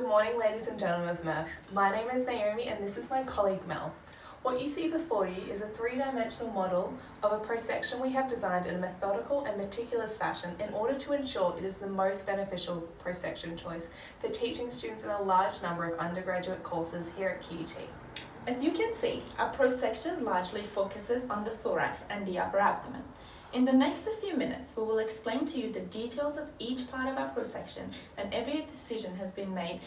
morning, ladies and gentlemen of MEF. My name is Naomi and this is my colleague Mel. What you see before you is a three-dimensional model of a prosection we have designed in a methodical and meticulous fashion in order to ensure it is the most beneficial prosection choice for teaching students in a large number of undergraduate courses here at QUT. As you can see, our prosection largely focuses on the thorax and the upper abdomen. In the next few minutes, we will explain to you the details of each part of our prosection, and every decision has been made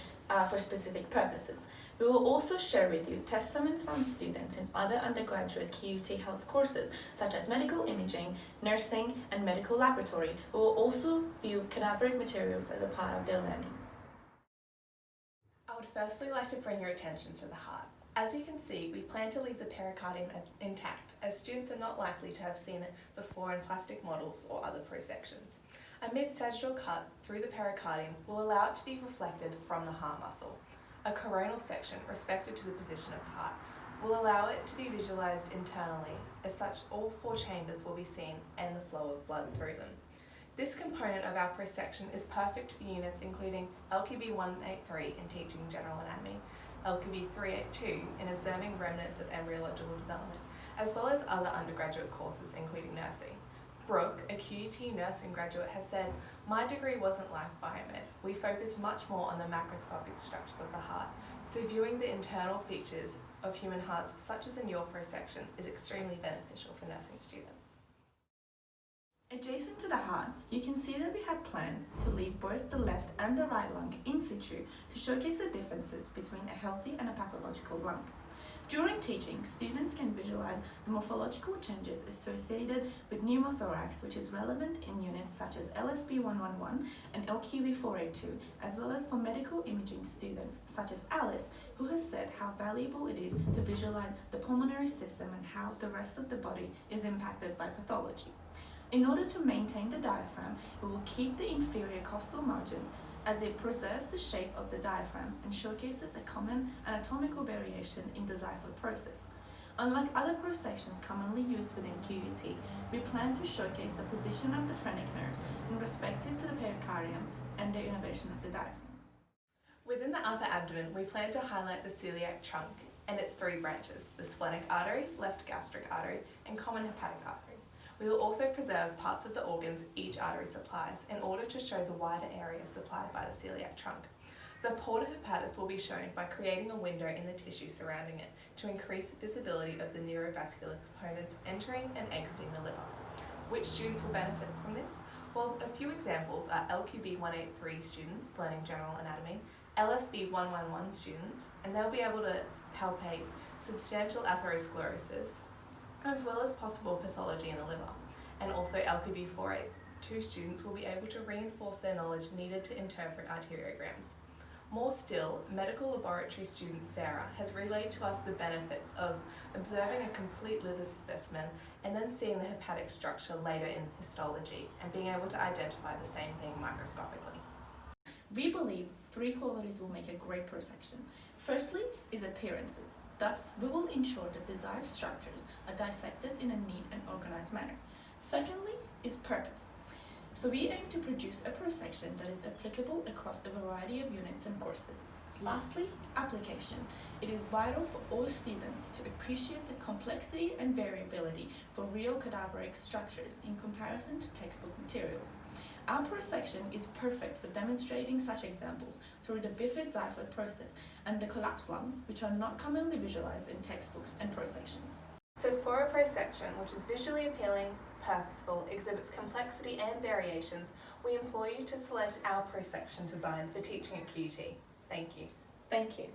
for specific purposes. We will also share with you testaments from students in other undergraduate QUT health courses, such as medical imaging, nursing, and medical laboratory, who will also view cadaveric materials as a part of their learning. I would firstly like to bring your attention to the heart. As you can see, we plan to leave the pericardium intact, as students are not likely to have seen it before in plastic models or other prosections. A mid-sagittal cut through the pericardium will allow it to be reflected from the heart muscle. A coronal section, respective to the position of the heart, will allow it to be visualised internally. As such, all four chambers will be seen and the flow of blood through them. This component of our prosection is perfect for units including LQB 183 in teaching general anatomy, LQB 382 in observing remnants of embryological development, as well as other undergraduate courses including nursing. Brooke, a QUT nursing graduate, has said, "My degree wasn't like biomed. We focused much more on the macroscopic structures of the heart, so viewing the internal features of human hearts, such as in your prosection, is extremely beneficial for nursing students." Adjacent to the heart, you can see that we have planned to leave both the left and the right lung in situ to showcase the differences between a healthy and a pathological lung. During teaching, students can visualize the morphological changes associated with pneumothorax, which is relevant in units such as LSB 111 and LQB 482, as well as for medical imaging students such as Alice, who has said how valuable it is to visualize the pulmonary system and how the rest of the body is impacted by pathology. In order to maintain the diaphragm, we will keep the inferior costal margins as it preserves the shape of the diaphragm and showcases a common anatomical variation in the xiphoid process. Unlike other prosections commonly used within QUT, we plan to showcase the position of the phrenic nerves in respective to the pericardium and the innervation of the diaphragm. Within the upper abdomen, we plan to highlight the celiac trunk and its three branches, the splenic artery, left gastric artery, and common hepatic artery. We will also preserve parts of the organs each artery supplies in order to show the wider area supplied by the celiac trunk. The porta hepatis will be shown by creating a window in the tissue surrounding it to increase visibility of the neurovascular components entering and exiting the liver. Which students will benefit from this? Well, a few examples are LQB 183 students learning general anatomy, LSB 111 students, and they'll be able to palpate substantial atherosclerosis, as well as possible pathology in the liver. And also LQB 482 students will be able to reinforce their knowledge needed to interpret arteriograms. More still, medical laboratory student Sarah has relayed to us the benefits of observing a complete liver specimen and then seeing the hepatic structure later in histology and being able to identify the same thing microscopically. We believe three qualities will make a great prosection. Firstly is appearances. Thus, we will ensure that desired structures are dissected in a neat and organized manner. Secondly is purpose. So we aim to produce a prosection that is applicable across a variety of units and courses. Lastly, application. It is vital for all students to appreciate the complexity and variability for real cadaveric structures in comparison to textbook materials. Our prosection is perfect for demonstrating such examples through the bifid xiphoid process and the collapsed lung, which are not commonly visualized in textbooks and prosections. So for a prosection which is visually appealing, purposeful, exhibits complexity and variations, we implore you to select our prosection design for teaching at QUT. Thank you. Thank you.